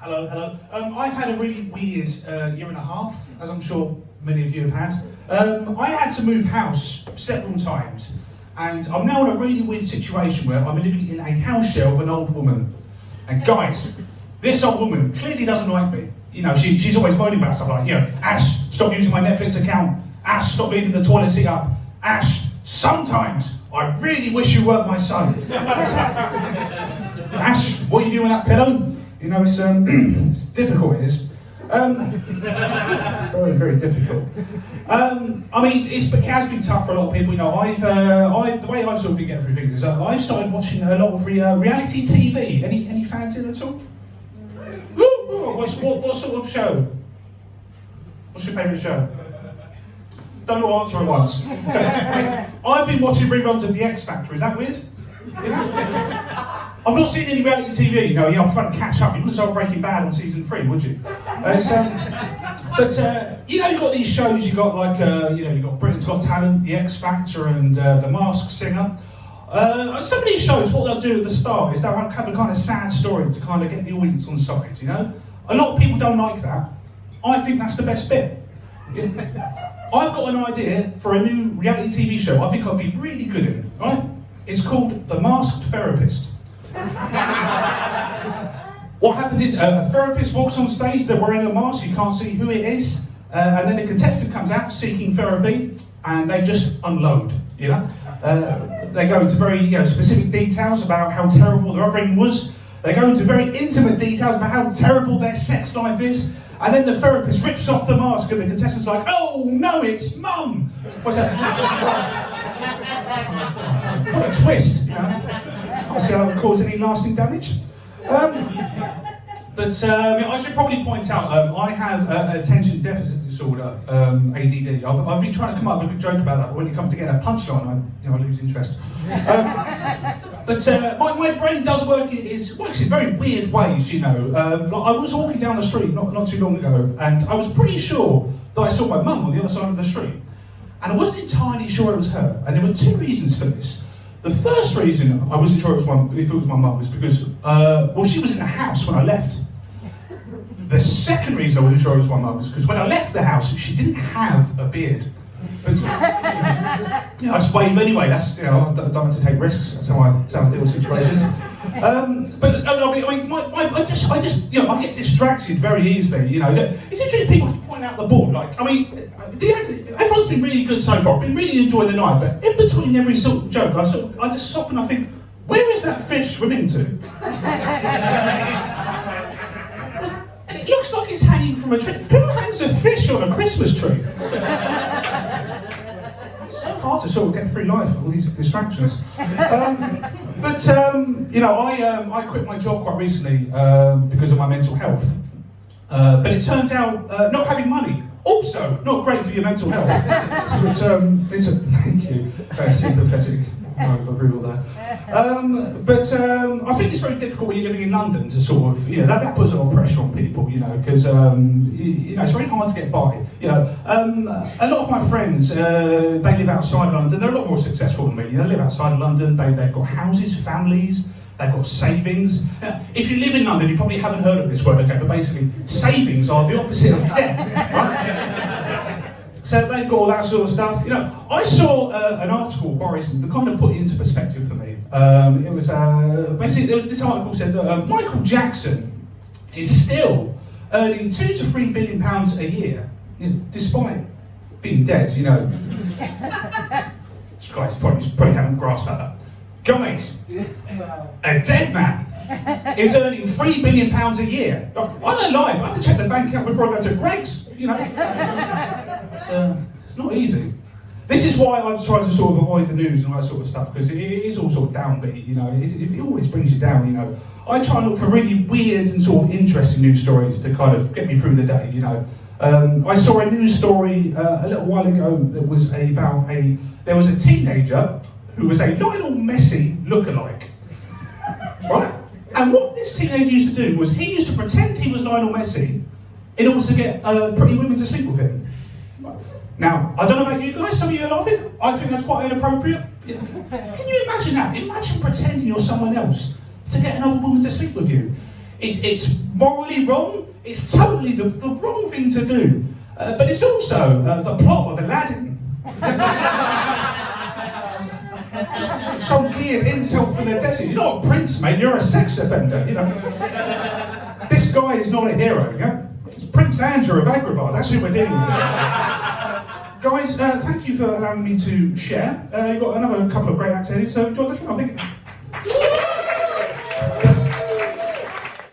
Hello. I've had a really weird year and a half, as I'm sure many of you have had. I had to move house several times, and I'm now in a really weird situation where I'm living in a house share of an old woman. And guys, this old woman clearly doesn't like me. You know, she's always moaning about stuff like, Ash, stop using my Netflix account. Ash, stop leaving the toilet seat up. Ash, sometimes I really wish you weren't my son. Ash, what are you doing with that pillow? You know, it's difficult, it is. Very, very difficult. I mean, it has been tough for a lot of people. You know, the way I've sort of been getting through things is I've started watching a lot of reality TV. Any fans in it at all? What sort of show? What's your favourite show? Don't all answer at once. Okay. I've been watching reruns of The X Factor. Is that weird? I've not seen any reality TV, you know, I'm trying to catch up. You wouldn't start Breaking Bad on season 3, would you? You know, you've got these shows, you've got like, you've got Britain's Got Talent, The X Factor, and The Masked Singer. Some of these shows, what they'll do at the start is they'll have a kind of sad story to kind of get the audience on side, you know? A lot of people don't like that. I think that's the best bit. I've got an idea for a new reality TV show I think I'd be really good in, right? It's called The Masked Therapist. What happens is a therapist walks on stage, they're wearing a mask, you can't see who it is, and then a contestant comes out seeking therapy, and they just unload, you know? They go into very specific details about how terrible their upbringing was. They go into very intimate details about how terrible their sex life is, and then the therapist rips off the mask and the contestant's like, oh no, it's mum! What's that? What a twist, you know? I see how it would cause any lasting damage. I should probably point out, I have attention deficit disorder, ADD. I've been trying to come up with a good joke about that, but when you come to get a punchline, I lose interest. My brain does works in very weird ways, you know. I was walking down the street not too long ago, and I was pretty sure that I saw my mum on the other side of the street. And I wasn't entirely sure it was her, and there were two reasons for this. The first reason I wasn't sure if it was my mum was because, she was in the house when I left. The second reason I wasn't sure it was my mum was because when I left the house, she didn't have a beard. But, I just wave anyway. That's I don't like to take risks. That's how I deal with situations. I get distracted very easily. You know, it's interesting people keep pointing out the board. Like, everyone's been really good so far. I've been really enjoying the night. But in between every sort of joke, I just stop and I think, where is that fish swimming to? And it looks like it's hanging from a tree. Who hangs a fish on a Christmas tree? So hard to sort of get through life with all these distractions. I quit my job quite recently because of my mental health. But it turns out not having money also not great for your mental health. Thank you, very sympathetic. Approval there. I think it's very difficult when you're living in London to sort of, that puts a lot of pressure on people, because it's very hard to get by. A lot of my friends, they live outside of London. They're a lot more successful than me. They live outside of London. They've got houses, families. They've got savings. If you live in London, you probably haven't heard of this word, okay? But basically, savings are the opposite of debt, right? So they've got all that sort of stuff. I saw an article quite recently that kind of put it into perspective for me. It was this article said that Michael Jackson is still earning £2 to £3 billion a year, despite being dead. Guys probably haven't grasped that. Guys, a dead man is earning £3 billion a year. I'm alive. I have to check the bank account before I go to Greg's. It's not easy. This is why I've tried to sort of avoid the news and all that sort of stuff, because it is all sort of downbeat, it always brings you down, I try and look for really weird and sort of interesting news stories to kind of get me through the day, I saw a news story a little while ago that was about there was a teenager who was a Lionel Messi lookalike, right? And what this teenager used to do was he used to pretend he was Lionel Messi in order to get pretty women to sleep with him. Now, I don't know about you guys, some of you love it. I think that's quite inappropriate. Can you imagine that? Imagine pretending you're someone else to get another woman to sleep with you. It's morally wrong. It's totally the wrong thing to do. But it's also the plot of Aladdin. Some weird insult from the desert. You're not a prince, mate. You're a sex offender. You know. This guy is not a hero. Yeah? It's Prince Andrew of Agrabah. That's who we're dealing with. Guys, thank you for allowing me to share. You've got another couple of great acts here, so enjoy the show.